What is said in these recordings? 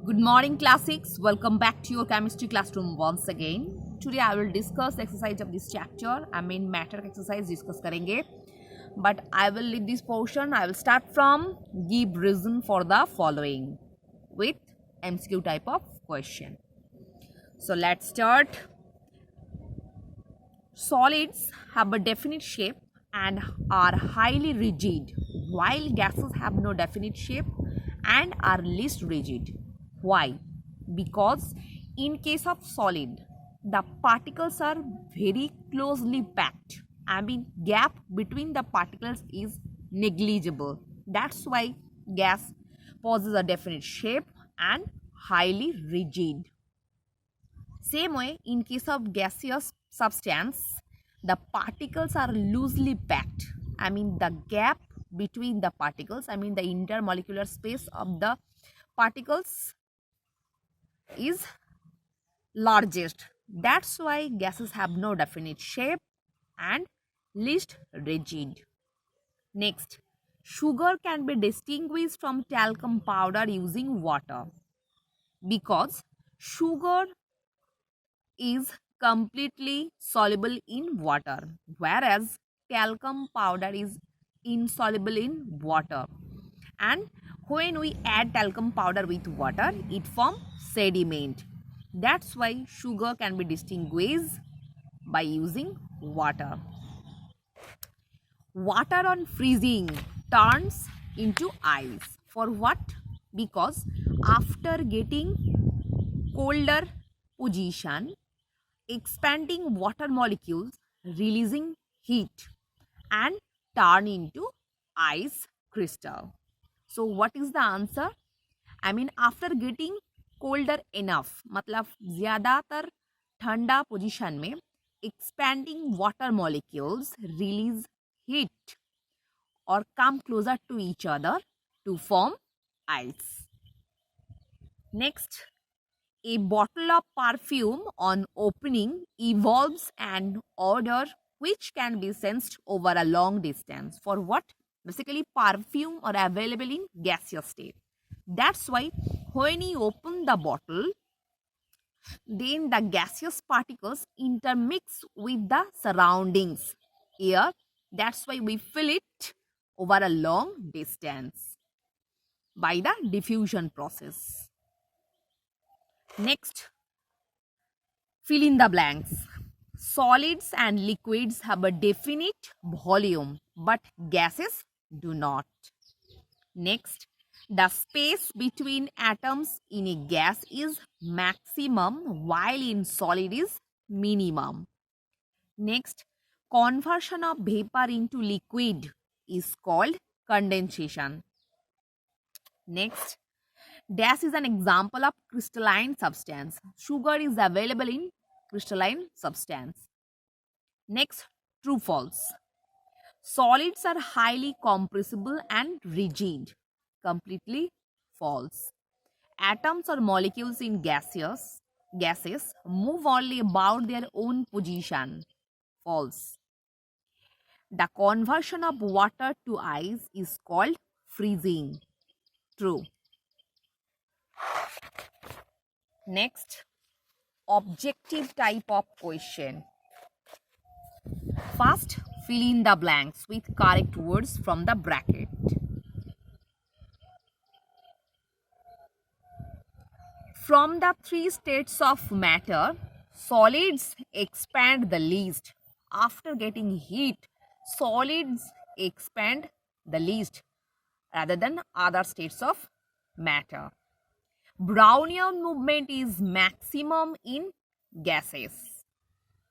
Good morning, classics. Welcome back to your chemistry classroom once again. Today I will discuss the exercise of this chapter. I mean matter exercise discuss karenge. But I will leave this portion. I will start from give reason for the following with MCQ type of question. So let's start. Solids have a definite shape and are highly rigid, while gases have no definite shape and are least rigid. Why? Because in case of solid, the particles are very closely packed. I mean, gap between the particles is negligible. That's why gas possesses a definite shape and highly rigid. Same way, in case of gaseous substance, the particles are loosely packed. I mean, the gap between the particles, I mean the intermolecular space of the particles is largest. That's why gases have no definite shape and least rigid. Next, sugar can be distinguished from talcum powder using water because sugar is completely soluble in water, whereas talcum powder is insoluble in water. And when we add talcum powder with water, it forms sediment. That's why sugar can be distinguished by using water. Water on freezing turns into ice. For what? Because after getting colder position, expanding water molecules releasing heat and turn into ice crystal. So what is the answer? I mean after getting colder enough, मतलब ज़्यादातर ठंडा position में expanding water molecules release heat or come closer to each other to form ice. Next, a bottle of perfume on opening evolves an odor which can be sensed over a long distance. For what? Basically, perfume are available in gaseous state. That's why when you open the bottle, then the gaseous particles intermix with the surroundings air. That's why we feel it over a long distance by the diffusion process. Next, fill in the blanks. Solids and liquids have a definite volume, but gases do not. Next, the space between atoms in a gas is maximum while in solid is minimum. Next, conversion of vapor into liquid is called condensation. Next, dash is an example of crystalline substance. Sugar is available in crystalline substance. Next, true false. Solids are highly compressible and rigid. Completely false. Atoms or molecules in gases move only about their own position. False. The conversion of water to ice is called freezing. True. Next, objective type of question. First, fill in the blanks with correct words from the bracket. From the three states of matter, solids expand the least. After getting heat, solids expand the least rather than other states of matter. Brownian movement is maximum in gases.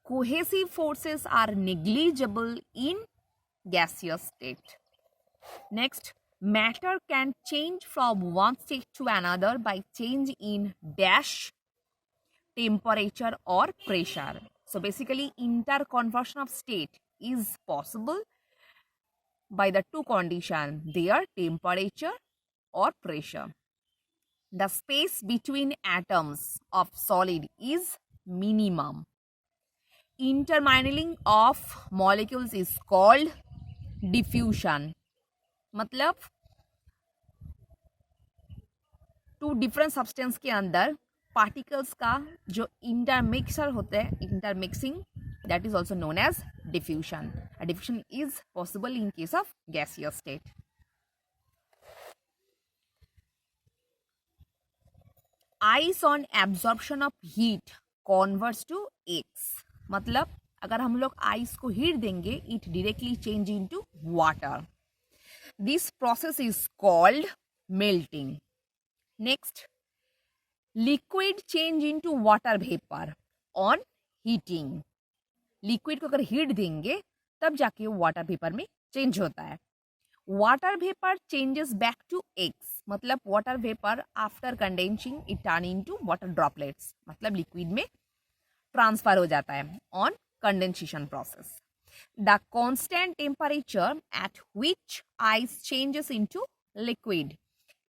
Cohesive forces are negligible in gaseous state. Next, matter can change from one state to another by change in dash, temperature or pressure. So basically interconversion of state is possible by the two conditions, their temperature or pressure. The space between atoms of solid is minimum. Intermingling of molecules is called diffusion. मतलब two different substance के अंदर particles का जो intermixer होते हैं, intermixing, that is also known as diffusion. Diffusion is possible in case of gaseous state. Ice on absorption of heat converts to X. मतलब अगर हम लोग आइस को हीट देंगे, it directly change into water. This process is called melting. Next, liquid change into water vapour on heating. Liquid को अगर heat देंगे तब जाके वो वाटर वेपर में चेंज होता है. Water vapour changes back to X. मतलब water vapour after condensing it turn into water droplets. मतलब लिक्विड में ट्रांसफर हो जाता है on condensation process. The constant temperature at which ice changes into liquid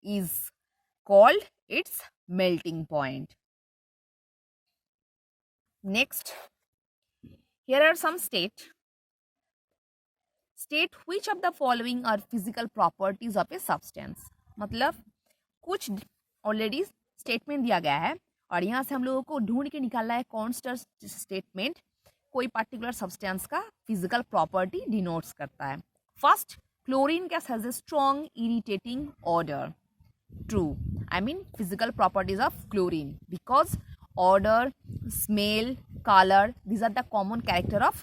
is called it's melting point. Next, here are some state which of the following are physical properties of a substance. मतलब कुछ already statement दिया गया है और यहाँ से हम लोगों को ढूंढ के निकालना है कौन सा स्टेटमेंट कोई पर्टिकुलर सब्सटेंस का फिजिकल प्रॉपर्टी डिनोट्स करता है. First, chlorine gas has a strong irritating order. True. I mean physical properties of chlorine, because odor, smell, color, these are the common character of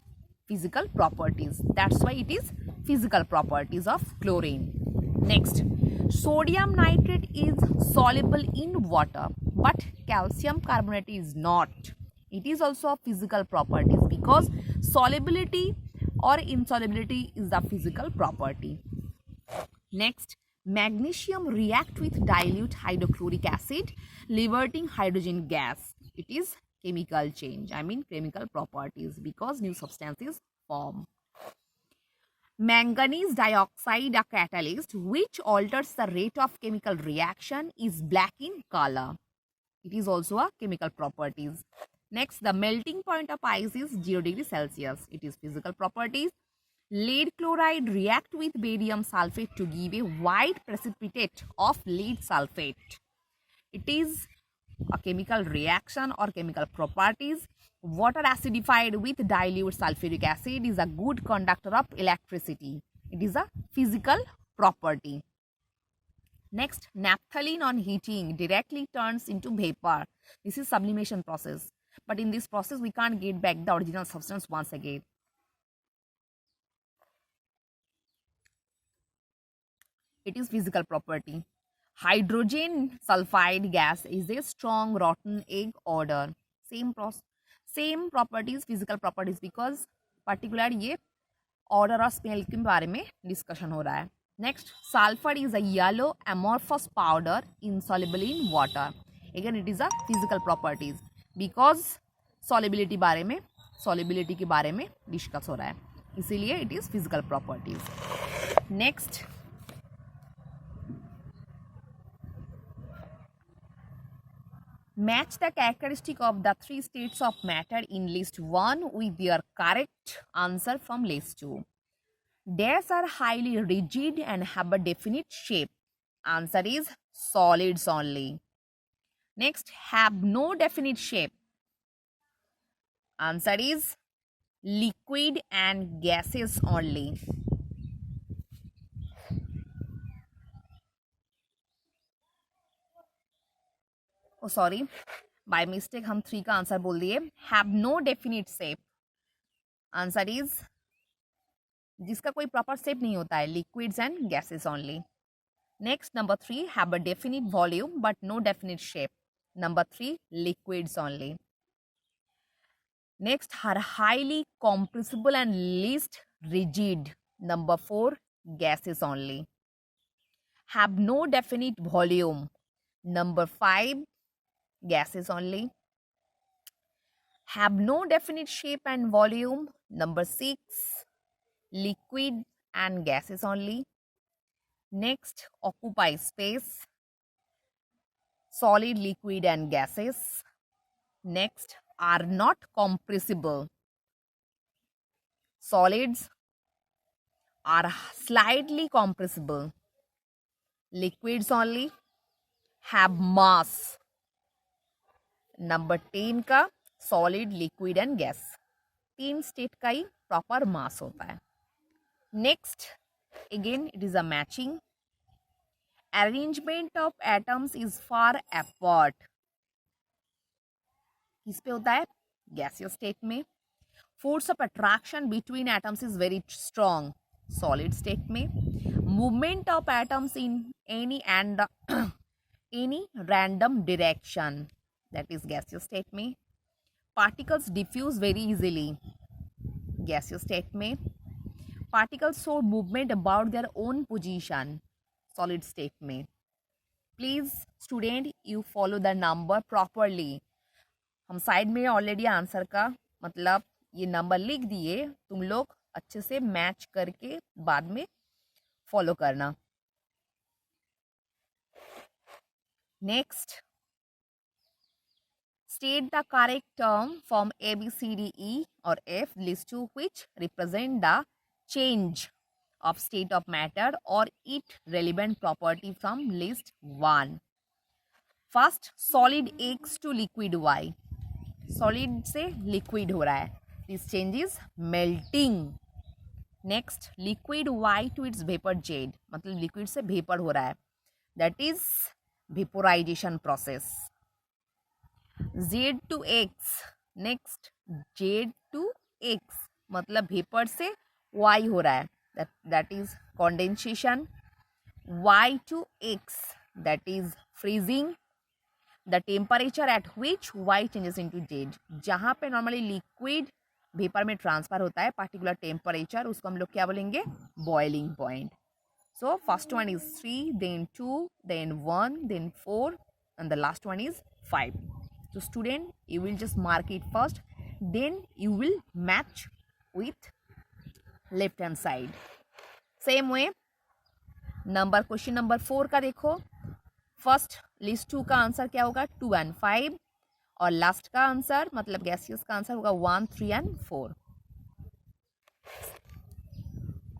physical properties. That's why it is physical properties of chlorine. Next, sodium nitrate is soluble in water, but calcium carbonate is not. It is also a physical properties because solubility or insolubility is the physical property. Next, magnesium react with dilute hydrochloric acid, liberating hydrogen gas. It is chemical change. I mean chemical properties because new substances form. Manganese dioxide, a catalyst which alters the rate of chemical reaction, is black in color. It is also a chemical properties. Next, the melting point of ice is 0 degrees Celsius. It is physical properties. Lead chloride react with barium sulfate to give a white precipitate of lead sulfate. It is a chemical reaction or chemical properties. Water acidified with dilute sulfuric acid is a good conductor of electricity. It is a physical property. Next, naphthalene on heating directly turns into vapor. This is sublimation process. But in this process, we can't get back the original substance once again. It is physical property. Hydrogen sulfide gas is a strong rotten egg odor. Same properties, physical properties, because particular ये odor और smell के बारे में discussion हो रहा है. Next, sulfur is a yellow amorphous powder insoluble in water. Again, it is a physical properties because solubility के बारे में discuss हो रहा है, इसीलिए it is physical properties. Next, match the characteristic of the three states of matter in list 1 with their correct answer from list 2. Dash are highly rigid and have a definite shape. Answer is solids only. Next, have no definite shape. Answer is liquid and gases only. Oh sorry, by mistake हम 3 का answer बोल दिए. Have no definite shape. Answer is जिसका कोई proper shape नहीं होता है, liquids and gases only. Next, number 3, have a definite volume but no definite shape. Number 3, liquids only. Next, are highly compressible and least rigid. Number 4, gases only. Have no definite volume. Number 5, gases only. Have no definite shape and volume. Number 6, liquid and gases only. Next, occupy space. Solid, liquid and gases. Next, are not compressible. Solids are slightly compressible. Liquids only. have mass. Number 10 का solid, liquid and gas, 3 state का ही proper मास होता है. Next, again it is a matching. Arrangement of atoms is far apart. किस पे होता है? Gaseous state में. Force of attraction between atoms is very strong, solid state में. Movement of atoms in any and any random direction, that is gaseous state में. Particles diffuse very easily, gaseous state में. Particles show movement about their own position, solid state में. Please student you follow the number properly. हम side में already answer का मतलब ये number लिख दिए, तुम लोग अच्छे से मैच करके बाद में फॉलो करना. Next, state the correct term from A, B, C, D, E or F, list to which represent the change of state of matter or its relevant property from list 1. First, solid X to liquid Y. Solid से liquid हो रहा है. This change is melting. Next, liquid Y to its vapor Z. मतलब liquid से vapor हो रहा है. That is vaporization process. Z to X. Next, Z to X. मतलब वेपर से Y हो रहा है. That is condensation. Y to X. That is freezing. The temperature at which Y changes into Z. जहाँ पे नॉर्मली लिक्विड वेपर में transfer होता है पार्टिकुलर टेम्परेचर, उसको हम लोग क्या बोलेंगे? Boiling point. So first one is 3, then 2, then 1, then 4, and the last one is 5. So student, you will just mark it first, then you will match with left hand side. Same way, question number 4 का देखो. First list 2 का answer क्या होगा? 2 and 5. और last का answer मतलब gaseous का answer होगा 1, 3 and 4.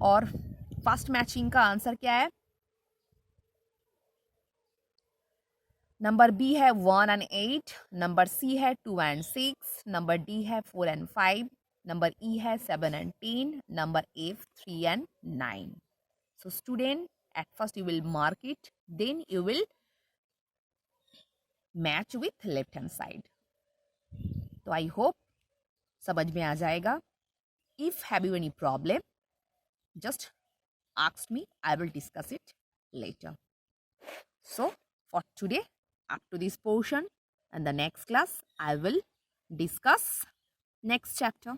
और फर्स्ट मैचिंग का आंसर क्या है? नंबर बी है 1 and 8, नंबर सी है 2 and 6, नंबर डी है 4 and 5, नंबर ई है 7 and 10, number F 3 and 9. So student, at first you will mark it, then you will match with left hand side. तो I hope समझ में आ जाएगा. If have you any problem, just ask me, I will discuss it later. So for today, up to this portion, and the next class I will discuss next chapter.